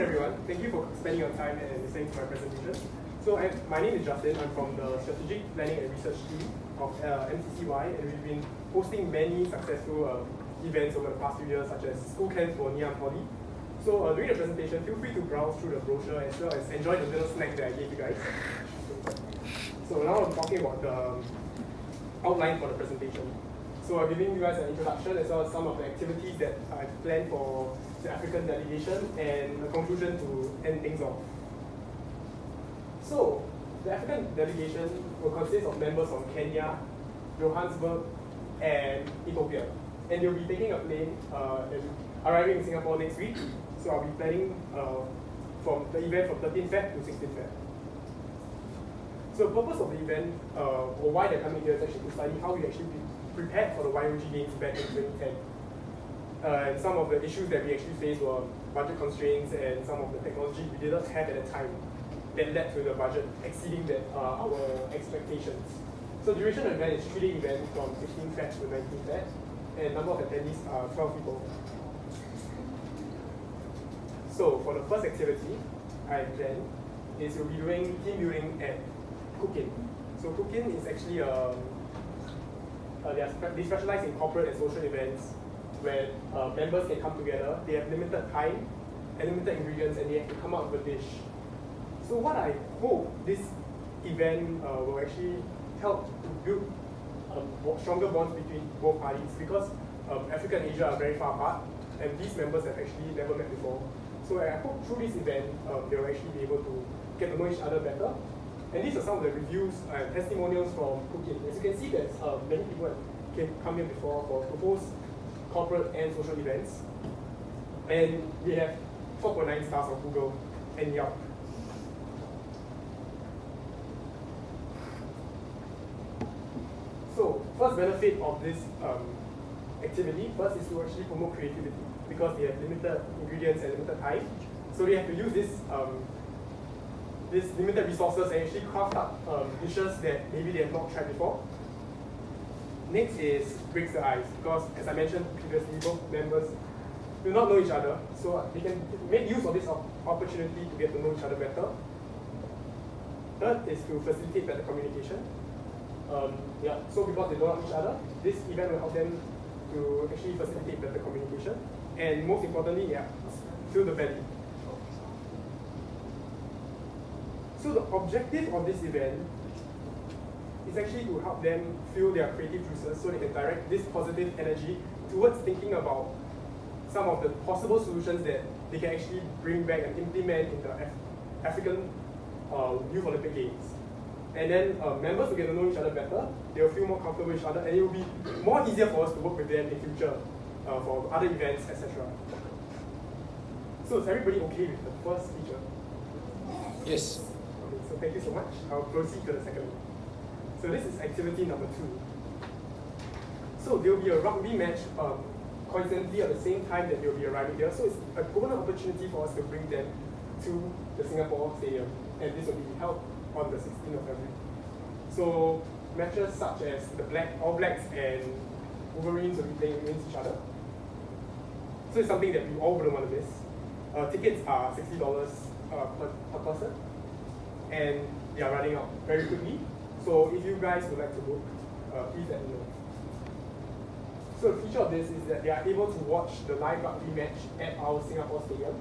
afternoon, everyone. Thank you for spending your time and listening to my presentation. So my name is Justin. I'm from the Strategic Planning and Research team of MCCY, and we've been hosting many successful events over the past few years, such as school camps for Neon Poly. So during the presentation, feel free to browse through the brochure as well as enjoy the little snack that I gave you guys. So now I'm talking about the outline for the presentation. So I'm giving you guys an introduction as well as some of the activities that I've planned for the African delegation and a conclusion to end things off. So the African delegation will consist of members from Kenya, Johannesburg, and Ethiopia. And they'll be taking a plane and arriving in Singapore next week. So I'll be planning from the event from 13th Feb to 16th Feb. So the purpose of the event, or why they're coming here, is actually to study how we actually prepared for the YOG Games back in 2010. And some of the issues that we actually faced were budget constraints and some of the technology we didn't have at the time that led to the budget exceeding our expectations. So duration of the event is 3-day event from 16th Feb to 19th Feb, and number of attendees are 12 people. So for the first activity I planned is we'll be doing team building at Cooking. So Cooking is actually they specialize in corporate and social events where members can come together. They have limited time and limited ingredients, and they have to come up with a dish. So what I hope this event will actually help to build stronger bonds between both parties, because Africa and Asia are very far apart, and these members have actually never met before. So I hope through this event they will actually be able to get to know each other better. And these are some of the reviews and testimonials from Cooking. As you can see, there's many people that come here before for proposed corporate and social events. And we have 4.9 stars on Google and Yelp. So first benefit of this activity, first is to actually promote creativity, because they have limited ingredients and limited time. So they have to use this limited resources and actually craft up dishes that maybe they have not tried before. Next is breaks the ice, because as I mentioned previously, both members do not know each other, so they can make use of this opportunity to get to know each other better. Third is to facilitate better communication. So because they don't know each other, this event will help them to actually facilitate better communication. And most importantly, fill the belly. So the objective of this event is actually to help them fuel their creative juices so they can direct this positive energy towards thinking about some of the possible solutions that they can actually bring back and implement in the African Youth Olympic Games. And then members will get to know each other better, they will feel more comfortable with each other, and it will be more easier for us to work with them in future for other events, etc. So is everybody okay with the first feature? Yes. Okay, so thank you so much. I'll proceed to the second one. So this is activity number 2. So there will be a rugby match coincidentally at the same time that they'll be arriving here. So it's a golden opportunity for us to bring them to the Singapore Stadium, and this will be held on the 16th of February. So matches such as the All Blacks and Wolverines will be playing against each other. So it's something that we all wouldn't want to miss. Tickets are $60 per person, and they are running out very quickly. So if you guys would like to book, please let me know. So the feature of this is that they are able to watch the live rugby match at our Singapore Stadium.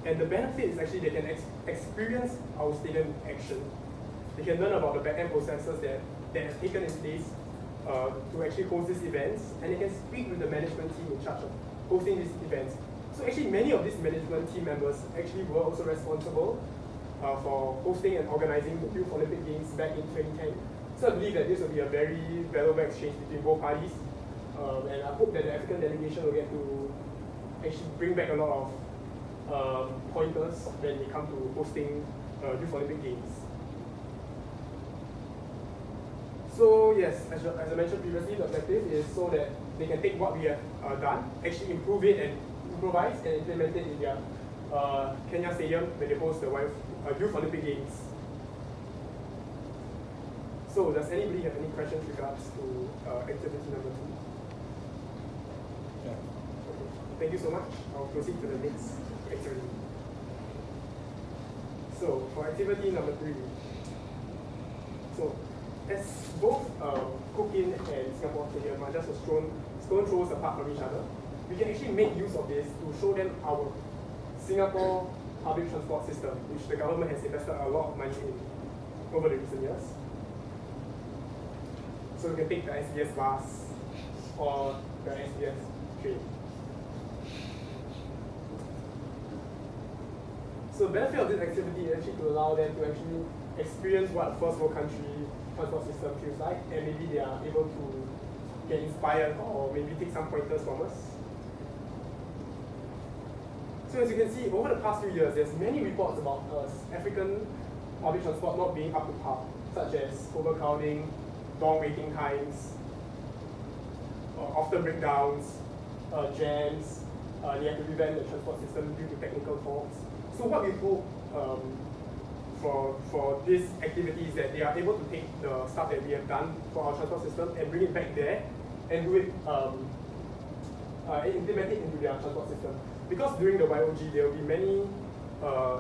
And the benefit is actually they can experience our stadium in action. They can learn about the back-end processes that have taken in place to actually host these events, and they can speak with the management team in charge of hosting these events. So actually many of these management team members actually were also responsible for hosting and organizing the Youth Olympic Games back in 2010. So I believe that this will be a very valuable exchange between both parties, and I hope that the African delegation will get to actually bring back a lot of pointers when they come to hosting Youth Olympic Games. So yes, as I mentioned previously, the objective is so that they can take what we have done, actually improve it and improvise and implement it in their Kenya Stadium when they host the Youth Olympic Games. So does anybody have any questions regards to activity number 2? Yeah. Okay. thank you so much. I'll proceed to the next activity. So for activity number 3, so as both Cooking and Singapore Stadium are just a stone throws apart from each other, we can actually make use of this to show them our Singapore public transport system, which the government has invested a lot of money in over the recent years. So you can take the SBS bus or the SBS train. So the benefit of this activity is actually to allow them to actually experience what a first world country transport system feels like, and maybe they are able to get inspired or maybe take some pointers from us. So as you can see, over the past few years, there's many reports about African public transport not being up to par, such as overcrowding, long waiting times, often breakdowns, jams, they have to revamp the transport system due to technical faults. So what we hope for this activity is that they are able to take the stuff that we have done for our transport system and bring it back there and do it, implement it into their transport system. Because during the YOG, there will be many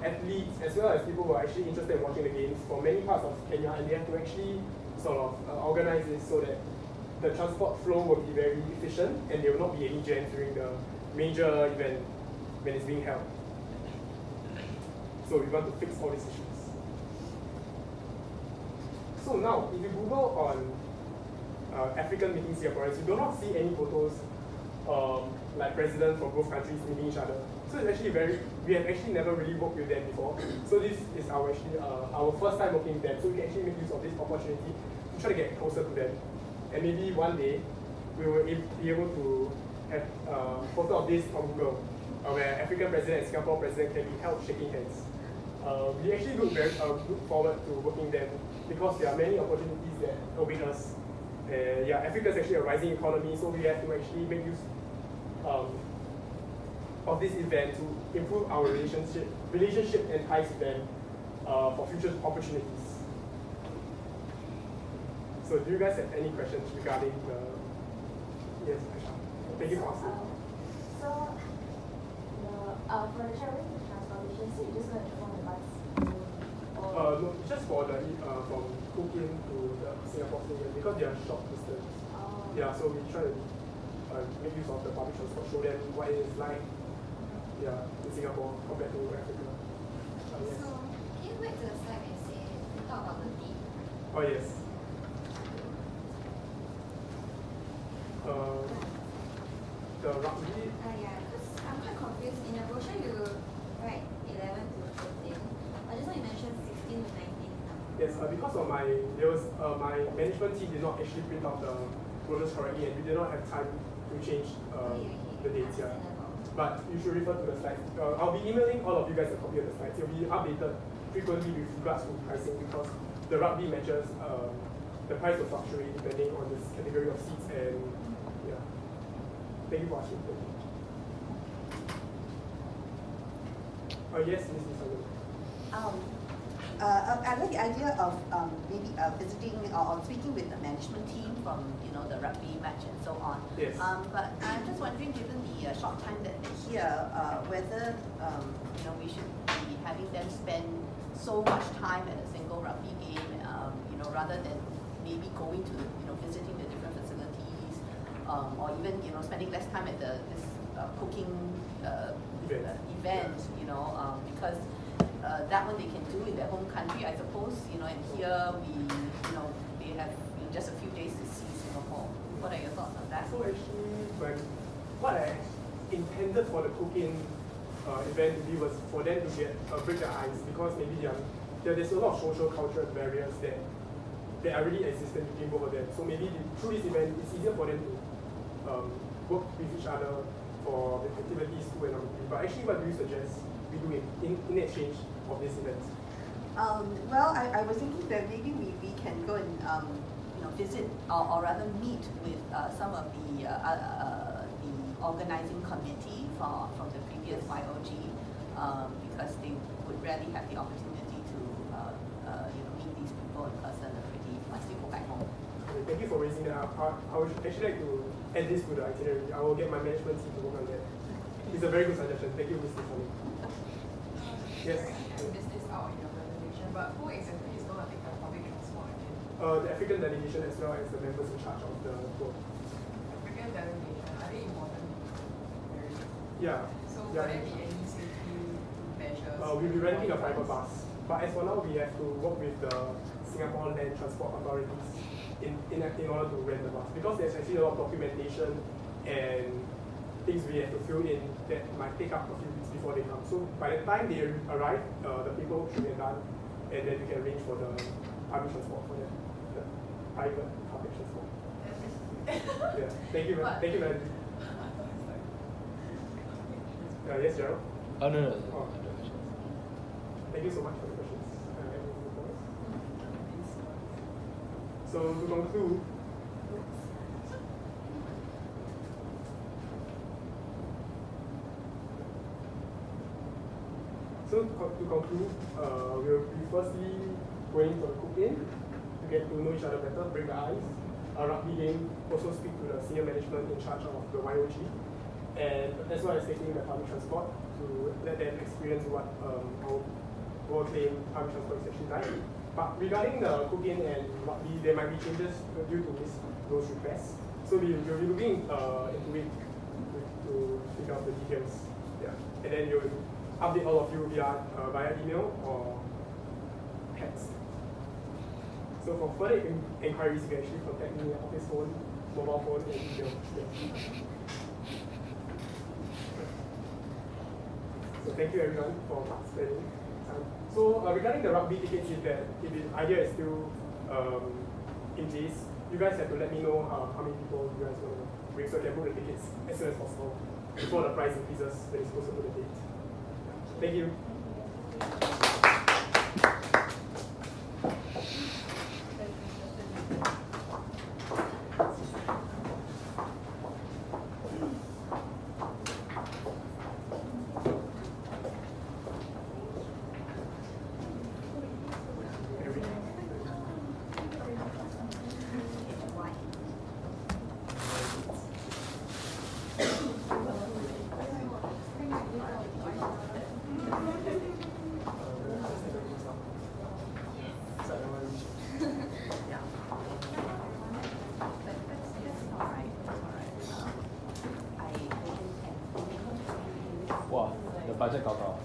athletes as well as people who are actually interested in watching the games from many parts of Kenya, and they have to actually sort of organize this so that the transport flow will be very efficient and there will not be any jams during the major event when it's being held. So we want to fix all these issues. So now, if you Google on African meeting Singaporeans, you do not see any photos like presidents from both countries meeting each other. So it's actually we have actually never really worked with them before. So this is our first time working with them. So we can actually make use of this opportunity to try to get closer to them. And maybe one day, we will be able to have a photo of this on Google, where African president and Singapore president can be held shaking hands. We actually look forward to working with them because there are many opportunities that await us. Yeah, Africa is actually a rising economy, so we have to actually make use of this event to improve our relationship and ties with them for future opportunities. So do you guys have any questions regarding the... Yes, Aisha. Thank you for asking. So, for the traveling transportation, so you're just going to travel on the bus? No, just for the from Cooking to the Singapore Stadium, because they are short distance. Yeah, so we try to make use of the public transport, show them what it is like, in Singapore compared to Africa. Yes. So, can you wait to the slide and say, talk about the team? Oh yes. The rugby. Yeah, because I'm quite confused. In the brochure, you write 11 to 15. I just know you mentioned 16 to 19. Yes, because of my management team did not actually print out the brochures correctly, and we did not have time to change the dates. Yeah. But you should refer to the slides. I'll be emailing all of you guys a copy of the slides. It will be updated frequently with regards to pricing because the rugby matches, the price will fluctuate depending on this category of seats and yeah. Thank you for asking. Yes, Ms. Nisarun. I like the idea of maybe visiting or speaking with the management team from the rugby match and so on. Yes. But I'm just wondering, given the short time that they're here, whether we should be having them spend so much time at a single rugby game, rather than maybe going to visiting the different facilities, or even spending less time at this cooking event, because. That one they can do in their home country, I suppose, and here they have just a few days to see Singapore. What are your thoughts on that? So actually, what I intended for the cooking event to be was for them to break their ice, because maybe there's a lot of social cultural barriers that are really existent between both of them. So maybe through this event, it's easier for them to work with each other for the activities 2 and 3. But actually, what do you suggest we do in exchange of this event? Well, I was thinking that maybe we can go and visit or rather meet with some of the organizing committee from the previous YOG, because they would rarely have the opportunity to meet these people in person already once they go back home. Okay, thank you for raising that up. I would actually like to add this to the itinerary. I will get my management team to work on that. it's a very good suggestion. Thank you, Mr. Tony. Yes. I missed this out in your presentation, but who exactly is going to take the public transport again? The African delegation as well as the members in charge of the tour. African delegation, are they important? Yeah. So yeah. will there be any safety measures? We'll be renting a private bus. But as for now, we have to work with the Singapore Land Transport Authorities in order to rent the bus. Because there's actually a lot of documentation and things we have to fill in that might take up a few weeks before they come. So by the time they arrive, the paperwork should be done, and then we can arrange for the public transport for them, the private public transport. Yeah. Thank you, thank you, Melody. Yes, Gerald? Oh, no. Oh. Thank you so much for the questions. So to conclude, we'll be firstly going to the cook-in to get to know each other better, break the ice. Our rugby game, also speak to the senior management in charge of the YOG, and as well as taking the public transport to let them experience what our claim public transport is actually like. But regarding the cook-in and rugby, there might be changes due to those requests. So we'll be looking into it to figure out the details. Yeah, and then we'll update all of you via email or text. So for further inquiries, you can actually contact me on office phone, mobile phone, and email. Yeah. So thank you everyone for spending time. So regarding the rugby tickets, if the idea is still in place, you guys have to let me know how many people you guys want to bring, so I can book the tickets as soon as possible before the price increases when it's closer to the date. Thank you. Wow, the budget 高高。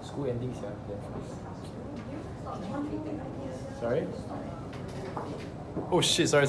School ending, yeah. Sorry? Oh shit, sorry.